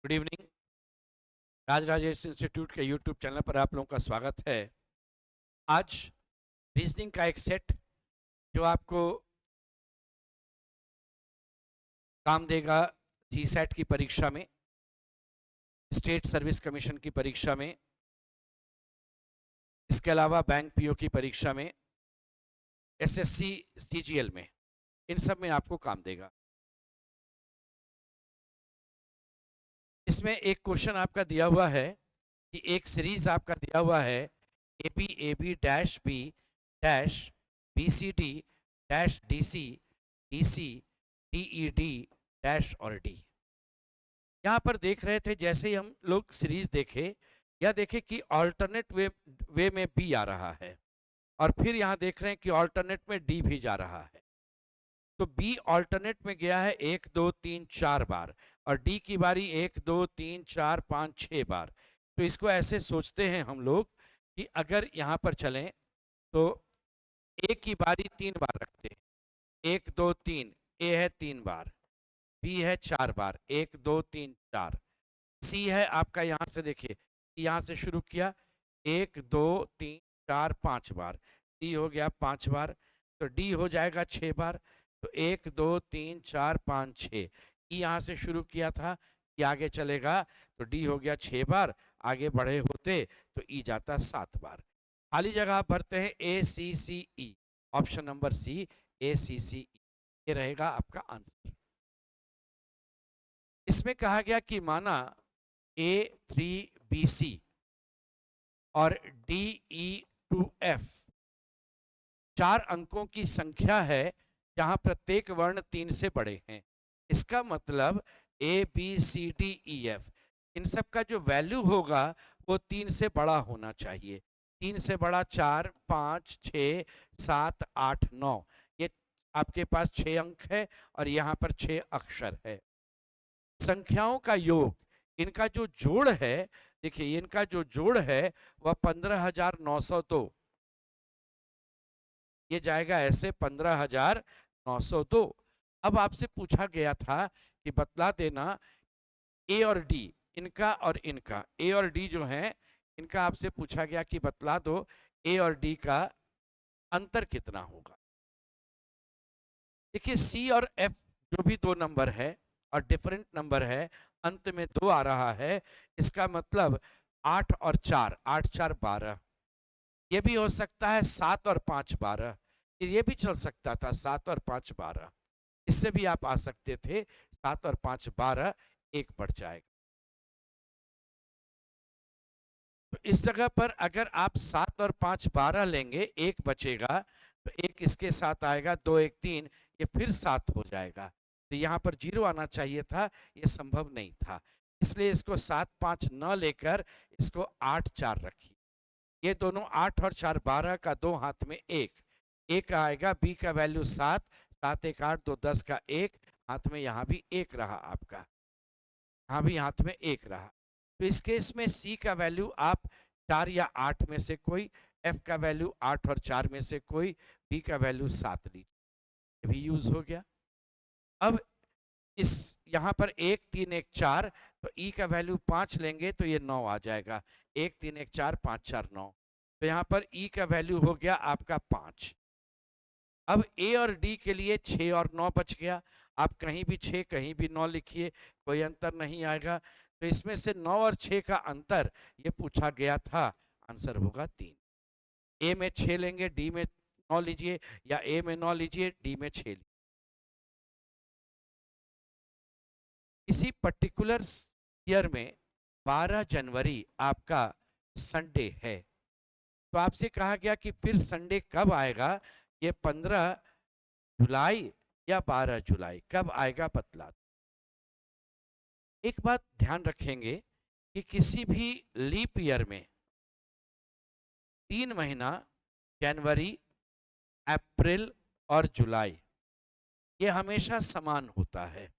Good evening. Rajrajesh institute के YouTube channel पर आप लोगों का स्वागत है। आज रीजनिंग का एक सेट जो आपको काम देगा सीसैट की परीक्षा में, स्टेट सर्विस कमीशन की परीक्षा में, इसके अलावा बैंक पीओ की परीक्षा में, एसएससी सीजीएल में, इन सब में आपको काम देगा। इसमें एक क्वेश्चन आपका दिया हुआ है कि एक सीरीज आपका दिया हुआ है A B dash B dash B C D dash D C D C D E D dash और डी। यहाँ पर देख रहे थे जैसे ही हम लोग सीरीज देखे या देखे कि ऑल्टरनेट वे में बी आ रहा है और फिर यहाँ देख रहे हैं कि ऑल्टरनेट में डी भी जा रहा है। तो बी ऑल्टरनेट में गया है 1 2 3 4 बार और डी की बारी 1 2 3 4 5 6 बार। तो इसको ऐसे सोचते हैं हम लोग कि अगर यहाँ पर चलें तो ए की बारी 3 बार रखते हैं, 1 2 3, ए है 3 बार, बी है 4 बार, 1 2 3 4, सी है आपका यहाँ से देखिए, यहाँ से शुरू किया 1 2 3 4 5 बार, डी हो गया 5 बार, तो डी हो जाएगा 6 बार, तो 1 2 3 4 5 6। ई यहाँ से शुरू किया था, ये आगे चलेगा तो डी हो गया 6 बार, आगे बढ़े होते तो ई जाता 7 बार। खाली जगह आप भरते हैं ए सी सी ई, ऑप्शन नंबर सी ए सी सी ई, ये रहेगा आपका आंसर। इसमें कहा गया कि माना A3BC और DE2F 4 अंकों की संख्या है जहां प्रत्येक वर्ण 3 से बड़े हैं। इसका मतलब ABCDEF इन सब का जो वैल्यू होगा वो 3 से बड़ा होना चाहिए। 3 से बड़ा 4 5 6 7 8 9, ये आपके पास 6 अंक है और यहाँ पर 6 अक्षर है। संख्याओं का योग, इनका जो जोड़ है, देखिए इनका जो जोड़ है वह 15,902, ये जाएगा ऐसे 15,902। अब आपसे पूछा गया था कि बतला देना ए और डी, इनका और इनका, ए और डी जो है इनका आपसे पूछा गया कि बतला दो ए और डी का अंतर कितना होगा। देखिए सी और एफ जो भी 2 नंबर है और डिफरेंट नंबर है, अंत में 2 आ रहा है, इसका मतलब 8 और 4, 8 4 12, ये भी हो सकता है 7 और 5 12, ये भी चल सकता था 7 और 5 12, इससे भी आप आ सकते थे 7 और 5 12, एक बढ़ जाएगा। तो इस जगह पर अगर आप 7 और 5 12 लेंगे, एक बचेगा, तो एक इसके साथ आएगा, 2 1 3, ये फिर 7 हो जाएगा। तो यहाँ पर 0 आना चाहिए था, ये संभव नहीं था, इसलिए इसको 7 5 न लेकर इसको 8 4 रखिए। ये दोनों 8 और 4 12 का 2 हाथ में 1 आएगा, बी का वैल्यू 7 7 1 8 2 10 का 1 हाथ में, यहाँ भी 1 रहा आपका, यहाँ भी हाथ में 1 रहा। तो इस केस में सी का वैल्यू आप 4 या 8 में से कोई, एफ का वैल्यू 8 और 4 में से कोई, बी का वैल्यू 7 लीजिए, ये भी यूज हो गया। अब इस यहाँ पर 1 3 1 4, तो ई का वैल्यू 5 लेंगे तो ये 9 आ जाएगा, 1 3 1 4 5 4 9, तो यहाँ पर ई का वैल्यू हो गया आपका 5। अब ए और डी के लिए 6 और 9 बच गया, आप कहीं भी 6 कहीं भी 9 लिखिए, कोई अंतर नहीं आएगा। तो इसमें से 9 और 6 का अंतर ये पूछा गया था, आंसर होगा 3। ए में 6 लेंगे, डी में 9 लीजिए, या ए में 9 लीजिए, डी में 6 लीजिए। इसी पर्टिकुलर ईयर में 12 जनवरी आपका संडे है, तो आपसे कहा गया कि फिर संडे कब आएगा, ये 15 जुलाई या 12 जुलाई कब आएगा बतला। एक बात ध्यान रखेंगे कि किसी भी लीप ईयर में 3 महीना, जनवरी, अप्रैल और जुलाई, ये हमेशा समान होता है,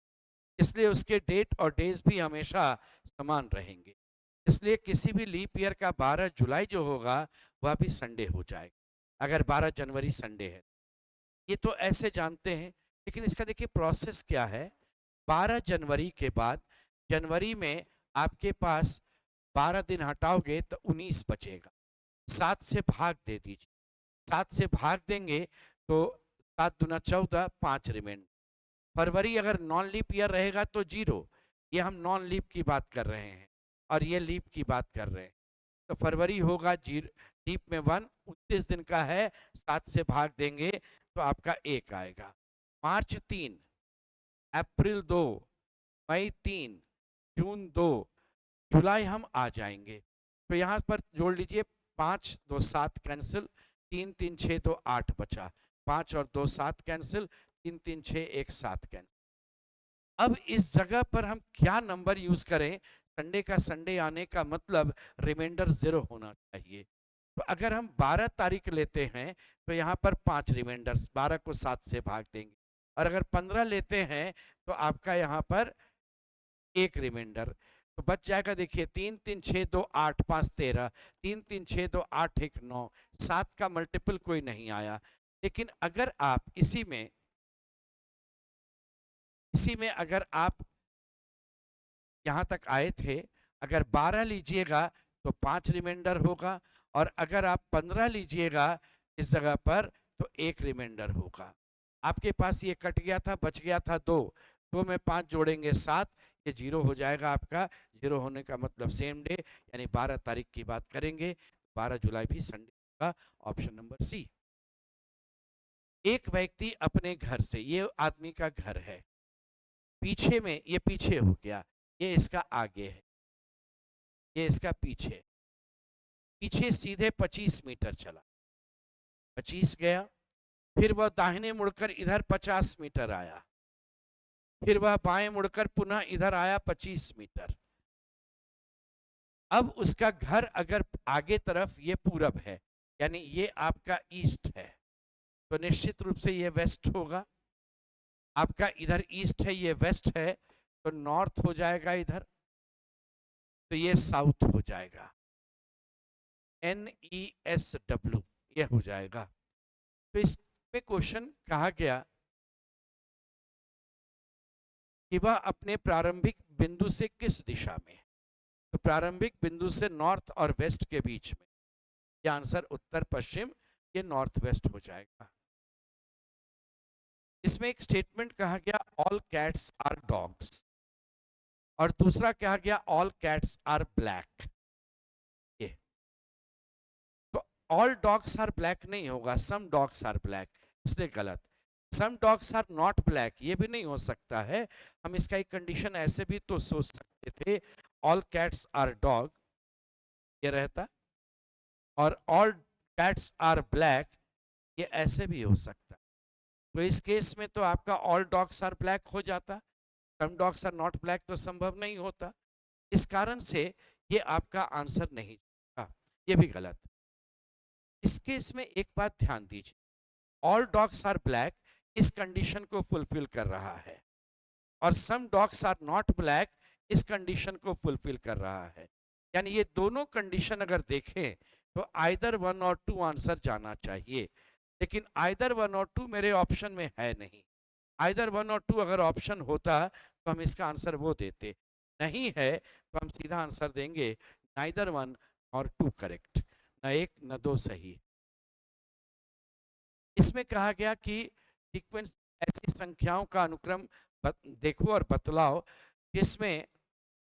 इसलिए उसके डेट और डेज भी हमेशा समान रहेंगे। इसलिए किसी भी लीप ईयर का 12 जुलाई जो होगा वह भी संडे हो जाएगा, अगर 12 जनवरी संडे है। ये तो ऐसे जानते हैं, लेकिन इसका देखिए प्रोसेस क्या है। 12 जनवरी के बाद जनवरी में आपके पास 12 दिन हटाओगे तो 19 बचेगा। 7 से भाग दे दीजिए, 7 से भाग देंगे तो 7 दूना 14, 5 रिमेंड। फरवरी अगर नॉन लीप ईयर रहेगा तो 0, ये हम नॉन लीप की बात कर रहे हैं और ये लीप की बात कर रहे हैं। तो फरवरी होगा 0, लीप में 1, 29 दिन का है, 7 से भाग देंगे तो आपका 1 आएगा। मार्च 3, अप्रैल 2, मई 3, जून 2, जुलाई हम आ जाएंगे। तो यहाँ पर जोड़ लीजिए 5 2 7 कैंसिल, 3 3 6 2 8 बचा, 5 और 2 7 कैंसिल, 3 3 6 1 7 कैंसिल। अब इस जगह पर हम क्या नंबर यूज करें? संडे का संडे आने का मतलब रिमाइंडर 0 होना चाहिए। तो अगर हम 12 तारीख लेते हैं तो यहाँ पर 5 रिमाइंडर्स, 12 को 7 से भाग देंगे। और अगर 15 लेते हैं तो आपका यहाँ पर 1 रिमाइंडर तो बच जाएगा। देखिए 3 3 6 2 8 5 13, 3 3 6 2 8 1 9, 7 का मल्टीपल कोई नहीं आया। लेकिन अगर आप इसी में अगर आप यहाँ तक आए थे, अगर 12 लीजिएगा तो 5 रिमाइंडर होगा, और अगर आप 15 लीजिएगा इस जगह पर तो 1 रिमाइंडर होगा। आपके पास ये कट गया था, बच गया था 2, 2 में 5 जोड़ेंगे 7, ये 0 हो जाएगा आपका। 0 होने का मतलब सेम डे, यानी 12 तारीख की बात करेंगे, 12 जुलाई भी संडे होगा। Option number C. एक व्यक्ति अपने घर से, ये आदमी का घर है, पीछे में, ये पीछे हो गया, ये इसका आगे है, ये इसका पीछे, पीछे सीधे 25 मीटर चला, 25 गया, फिर वह दाहिने मुड़कर इधर 50 मीटर आया, फिर वह बाएं मुड़कर पुनः इधर आया 25 मीटर। अब उसका घर अगर आगे तरफ ये पूरब है, यानी ये आपका ईस्ट है, तो निश्चित रूप से ये वेस्ट होगा। आपका इधर ईस्ट है, ये वेस्ट है, तो नॉर्थ हो जाएगा इधर, तो ये साउथ हो जाएगा, NESW ये हो जाएगा। तो इसमें क्वेश्चन कहा गया कि वह अपने प्रारंभिक बिंदु से किस दिशा में, तो प्रारंभिक बिंदु से नॉर्थ और वेस्ट के बीच में, ये आंसर उत्तर पश्चिम, ये नॉर्थ वेस्ट हो जाएगा। इसमें एक स्टेटमेंट कहा गया ऑल कैट्स आर डॉग्स, और दूसरा कहा गया ऑल कैट्स आर ब्लैक। ये तो ऑल डॉग्स आर ब्लैक नहीं होगा, सम डॉग्स आर ब्लैक, इसलिए गलत। Some dogs are not black, ये भी नहीं हो सकता है। हम इसका एक कंडीशन ऐसे भी तो सोच सकते थे, ऑल कैट्स आर डॉग ये रहता, और ऑल कैट्स आर ब्लैक ये ऐसे भी हो सकता। तो इस केस में तो आपका ऑल डॉग्स आर ब्लैक हो जाता, some dogs are not black तो संभव नहीं होता। इस कारण से ये आपका आंसर नहीं था, ये भी गलत। इस केस में एक बात ध्यान दीजिए, ऑल डॉग्स आर ब्लैक इस कंडीशन को फुलफिल कर रहा है, और some dogs are not black इस कंडीशन को फुलफिल कर रहा है। यानी ये दोनों कंडीशन अगर देखें तो आइदर 1 और 2 आंसर जाना चाहिए, लेकिन आइदर 1 और 2 मेरे ऑप्शन में है नहीं। आइदर 1 और 2 अगर ऑप्शन होता तो हम इसका आंसर वो देते, नहीं है तो हम सीधा आंसर देंगे नाइदर 1 और 2 करेक्ट, न 1 न 2 सही। इसमें कहा गया कि सीक्वेंस ऐसी संख्याओं का अनुक्रम देखो और बतलाओ जिसमें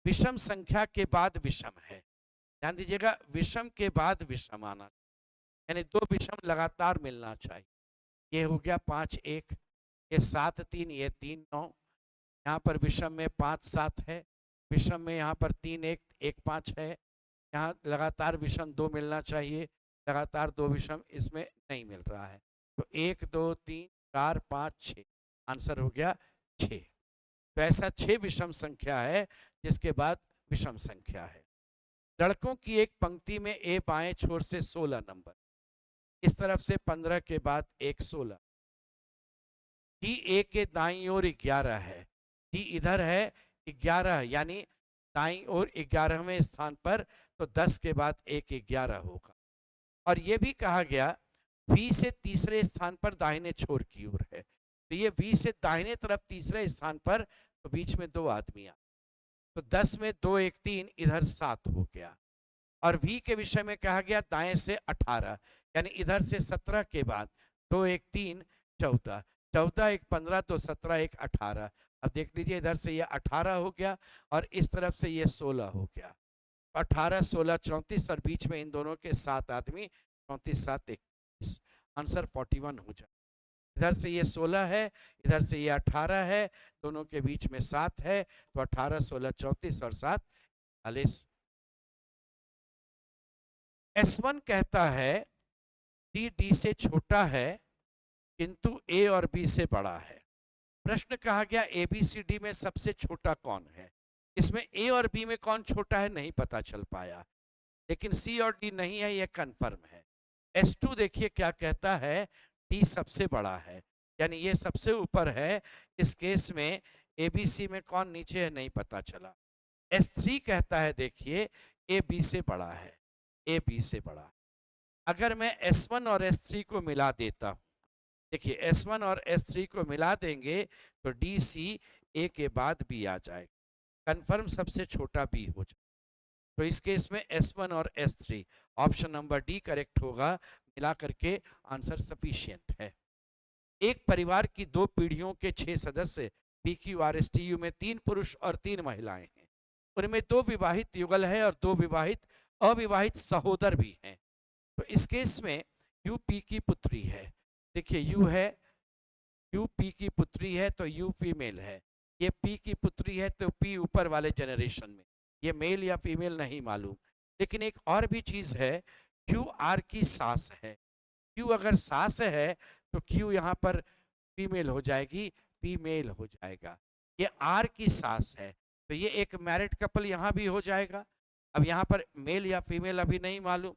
विषम संख्या के बाद विषम है। ध्यान दीजिएगा, विषम के बाद विषम आना, यानी 2 विषम लगातार मिलना चाहिए। ये हो गया 5 1, ये 7 3, ये 3 9, यहाँ पर विषम में 5 7 है, विषम में यहाँ पर 3 1 1 5 है, यहाँ लगातार विषम 2 मिलना चाहिए, लगातार 2 विषम इसमें नहीं मिल रहा है। तो 1 2 3 4 5 6, आंसर हो गया 6। तो ऐसा 6 विषम संख्या है जिसके बाद विषम संख्या है। लड़कों की एक पंक्ति में ए बाएं छोर से 16 नंबर, इस तरफ से 15 के बाद एक 16, जी ए के दाईं ओर 11 है, जी इधर है 11, यानी दाईं ओर 11वें स्थान पर, तो 10 के बाद एक 11 होगा। और ये भी कहा गया वी से तीसरे स्थान पर दाहिने छोर की ओर है, तो ये वी से दाहिने तरफ तीसरे स्थान पर, तो बीच में 2 आदमी आ, तो तो 10 में 2 1 3, इधर 7 हो गया। और v के विषय में कहा गया दाएं से 18, यानी इधर से 17 के बाद 2 1 3 14, 14 1 15, तो 17 1 18। अब देख लीजिए इधर से ये 18 हो गया और इस तरफ से ये 16 हो गया। 18 16 34 और बीच में इन दोनों के 7 आदमी, 34 7 21, आंसर 41 हो जाए। इधर से ये 16 है, इधर से ये 18 है, दोनों के बीच में 7 है, तो 18 16 34 और 7 40। S1 कहता है सी डी से छोटा है किंतु ए और बी से बड़ा है। प्रश्न कहा गया ए बी सी डी में सबसे छोटा कौन है। इसमें ए और बी में कौन छोटा है नहीं पता चल पाया, लेकिन सी और डी नहीं है, यह कंफर्म है। S2 देखिए क्या कहता है, डी सबसे बड़ा है, यानी ये सबसे ऊपर है। इस केस में ए बी सी में कौन नीचे है नहीं पता चला। S3 कहता है देखिए ए बी से बड़ा है, ए बी से बड़ा। अगर मैं S1 और S3 को मिला देता हूं, देखिए S1 और S3 को मिला देंगे तो डी सी ए के बाद बी आ जाएगा, कंफर्म सबसे छोटा बी हो जाए। तो इस केस में S1 और S3, option number D correct होगा, मिला करके आंसर सफिशिएंट है। एक परिवार की 2 पीढ़ियों के 6 सदस्य PQRSTU में 3 पुरुष और 3 महिलाएं हैं। उनमें 2 विवाहित युगल है और 2 विवाहित अविवाहित सहोदर भी हैं। तो इस केस में यू पी की पुत्री है, देखिए यू है, यू पी की पुत्री है तो यू फीमेल है, ये पी की पुत्री है तो पी ऊपर वाले जनरेशन में, ये मेल या फीमेल नहीं मालूम। लेकिन एक और भी चीज है, क्यू आर की सास है। क्यू अगर सास है तो क्यू यहाँ पर फीमेल हो जाएगी, पी मेल हो जाएगा। ये आर की सास है तो ये एक मैरिड कपल यहाँ भी हो जाएगा। अब यहाँ पर मेल या फीमेल अभी नहीं मालूम।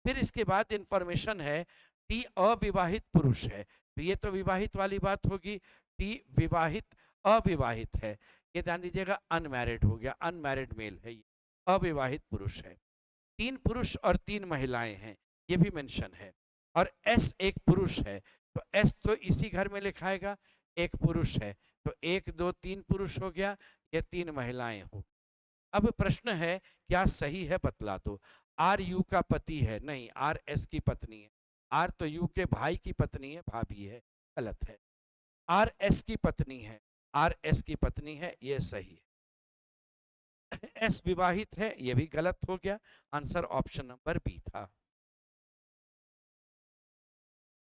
फिर इसके बाद इंफॉर्मेशन है टी अविवाहित पुरुष है, तो ये तो विवाहित वाली बात होगी। टी विवाहित अविवाहित है, ये ध्यान दीजिएगा अनमैरिड हो गया, अनमैरिड मेल है, ये अविवाहित पुरुष है। 3 पुरुष और 3 महिलाएं हैं, ये भी मेंशन है। और एस एक पुरुष है, तो एस तो इसी घर में लिखाएगा, एक पुरुष है तो 1 2 3 पुरुष हो गया, ये 3 महिलाएं हो। अब प्रश्न है क्या सही है बतला दो। आर यू का पति है, नहीं, आर एस की पत्नी है। आर तो यू के भाई की पत्नी है, भाभी है, गलत है। आर एस की पत्नी है, आर एस की पत्नी है, ये सही है। एस विवाहित है, ये भी गलत हो गया, आंसर ऑप्शन नंबर बी था।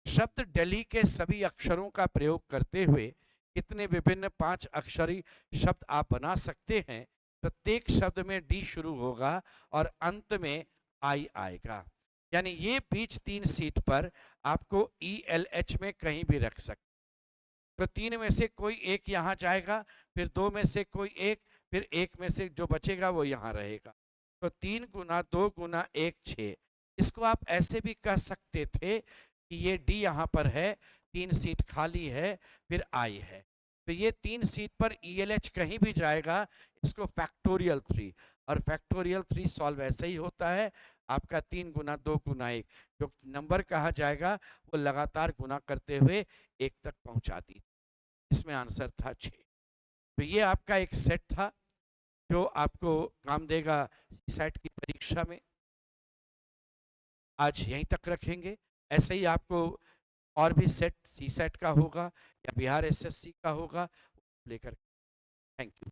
शब्द दिल्ली के सभी अक्षरों का प्रयोग करते हुए कितने विभिन्न 5 अक्षरी शब्द आप बना सकते हैं। प्रत्येक शब्द में डी शुरू होगा और अंत में आई आएगा, यानी ये बीच 3 सीट पर आपको ELH में कहीं भी रख सकते। तो 3 में से कोई एक यहाँ जाएगा, फिर 2 में से कोई एक, फिर 1 में से जो बचेगा वो यहाँ रहेगा। तो 3 गुना 2 गुना 1 6। इसको आप ऐसे भी कह सकते थे कि ये डी यहाँ पर है, 3 सीट खाली है, फिर आई है, तो ये 3 सीट पर ELH कहीं भी जाएगा। इसको फैक्टोरियल 3, और फैक्टोरियल 3 सॉल्व ऐसे ही होता है, आपका 3 गुना 2 गुना 1, जो नंबर कहा जाएगा वो लगातार गुना करते हुए 1 तक पहुंचा दी। इसमें आंसर था 6। तो ये आपका एक सेट था जो आपको काम देगा सीसैट की परीक्षा में। आज यहीं तक रखेंगे, ऐसे ही आपको और भी सेट सीसैट का होगा या बिहार SSC का होगा लेकर। Thank you.